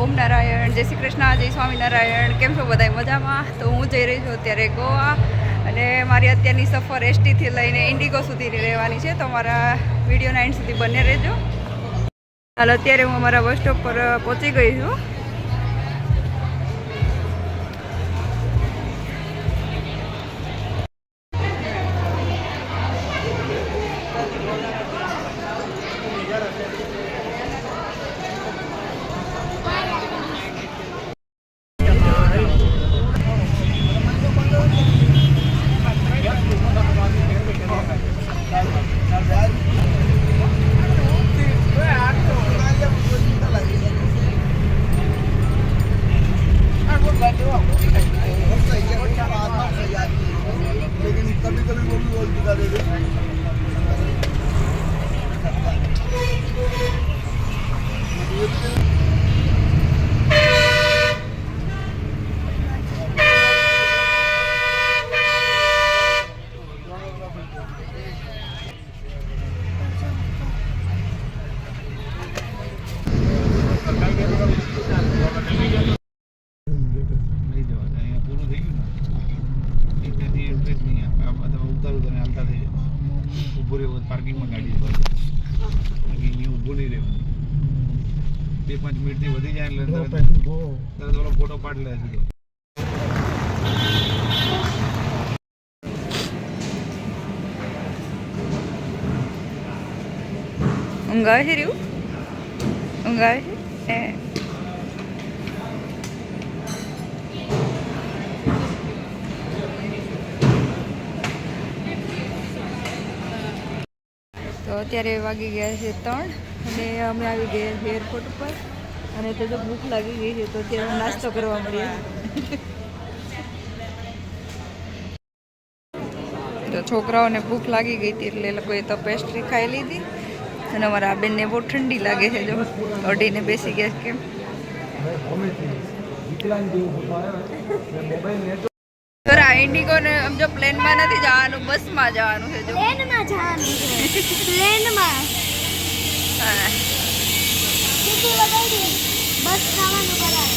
ઓમ નારાયણ, જય શ્રી કૃષ્ણ, જય સ્વામિનારાયણ. કેમ છો બધા મજામાં? તો હું જઈ રહી છું અત્યારે ગોવા અને મારી અત્યારની સફર એસટીથી લઈને ઇન્ડિગો સુધી રહેવાની છે. તો મારા વિડીયોના એન્ડ સુધી બને રહેજો. હાલ અત્યારે હું અમારા બસ સ્ટોપ પર પહોંચી ગઈ છું. पार्किंग में गाड़ी ऊभू नहीं रहे 2-5 मिनट थी वधी जाए तरह फोटो पाड़ ले ઊંઘ છે રહ્યું ઊંઘ છે તો અત્યારે વાગી ગયા છે 3 અને અમે આવી ગયા છીએ એરપોર્ટ ઉપર અને તો જો ભૂખ લાગી ગઈ છે તો અત્યારે નાસ્તો કરવા મળીએ. તો છોકરાઓને ભૂખ લાગી ગઈ હતી એટલે એ લોકોએ તો પેસ્ટ્રી ખાઈ લીધી અને અમારા આ બેનને બહુ ઠંડી લાગે છે. જો અડીને બેસી ગયા કેમ ઇન્ડિગો ને જો પ્લેનમાં નથી જવાનું, બસમાં જવાનું છે. જો પ્લેનમાં જવાનું છે, પ્લેનમાં હા ટિકિટ લગાવી બસ ખાવાનું કરાવે.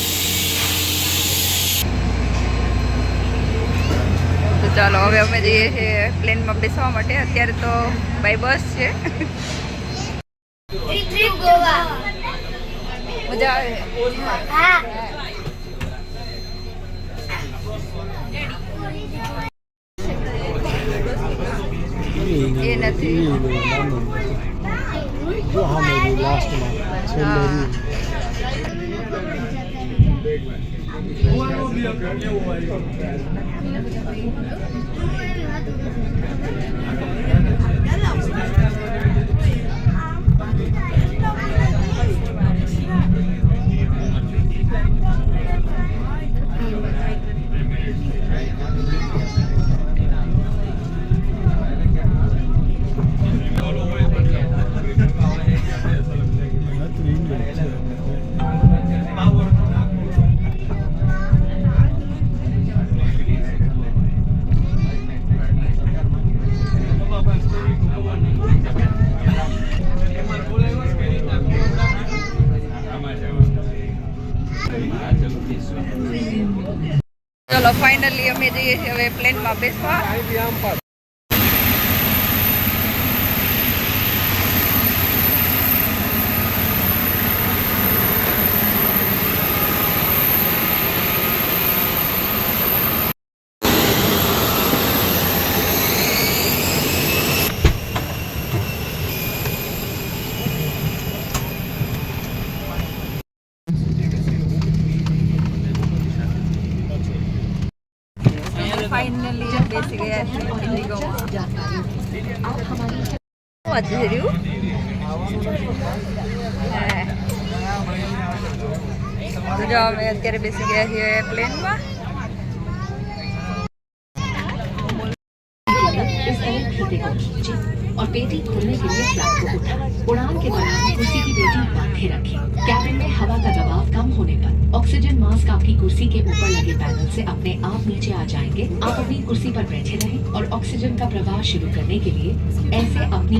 તો ચાલો હવે અમે જઈએ છીએ પ્લેનમાં બેસવા માટે. અત્યારે તો બાય બસ છે. ટ્રીપ ગોવા મજા આવે. હા એ નથી જો હા મેરી લાસ્ટ માં છેલ્લે ચલો ફાઇનલી અમે જઈએ છીએ હવે પ્લેનમાં બેસવા. ફાઇનલી બેસી ગયા છે ઇન્ડિગોમાં. વાત છે રહ્યું તો જો અમે અત્યારે બેસી ગયા છીએ પ્લેનમાં. और पेटी खोलने के लिए फ्लैप को उठा उड़ान के दौरान कुर्सी की पेटी बांधे रखें. कैबिन में हवा का दबाव कम होने पर ऑक्सीजन मास्क आपकी कुर्सी के ऊपर लगे पैनल से अपने आप नीचे आ जाएंगे. आप अपनी कुर्सी पर बैठे रहें और ऑक्सीजन का प्रवाह शुरू करने के लिए ऐसे अपनी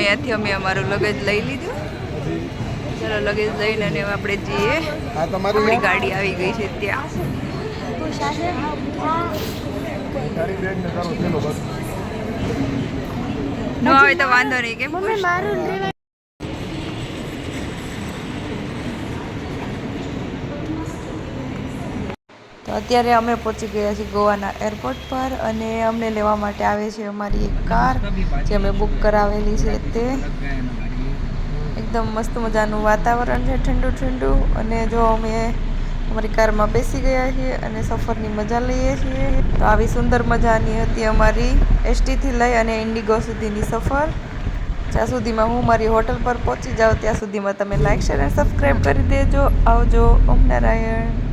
અહીંયાથી અમે અમારું લગેજ લઈ લીધું. ચાલો લગેજ લઈને અને હવે આપણે જઈએ. આ તમારી આપણી ગાડી આવી ગઈ છે ત્યાં. તારી બેગ ને તારો થેલો બસ. ન આવે તો વાંધો નહીં કેમ મમ્મી મારું ડ્રાઈવર તો અત્યારે અમે પહોંચી ગયા છીએ ગોવાના એરપોર્ટ પર અને અમને લેવા માટે આવે છે અમારી એક કાર જે અમે બુક કરાવેલી છે તે. એકદમ મસ્ત મજાનું વાતાવરણ છે, ઠંડુ ઠંડુ. અને જો અમે અમારી કારમાં બેસી ગયા છીએ અને સફરની મજા લઈએ છીએ. તો આવી સુંદર મજાની હતી અમારી એસટીથી લઈ અને ઇન્ડિગો સુધીની સફર. જ્યાં સુધીમાં હું મારી હોટલ પર પહોંચી જાઉં ત્યાં સુધીમાં તમે લાઈક શેર અને સબસ્ક્રાઈબ કરી દેજો. આવજો. ઓમ નારાયણ.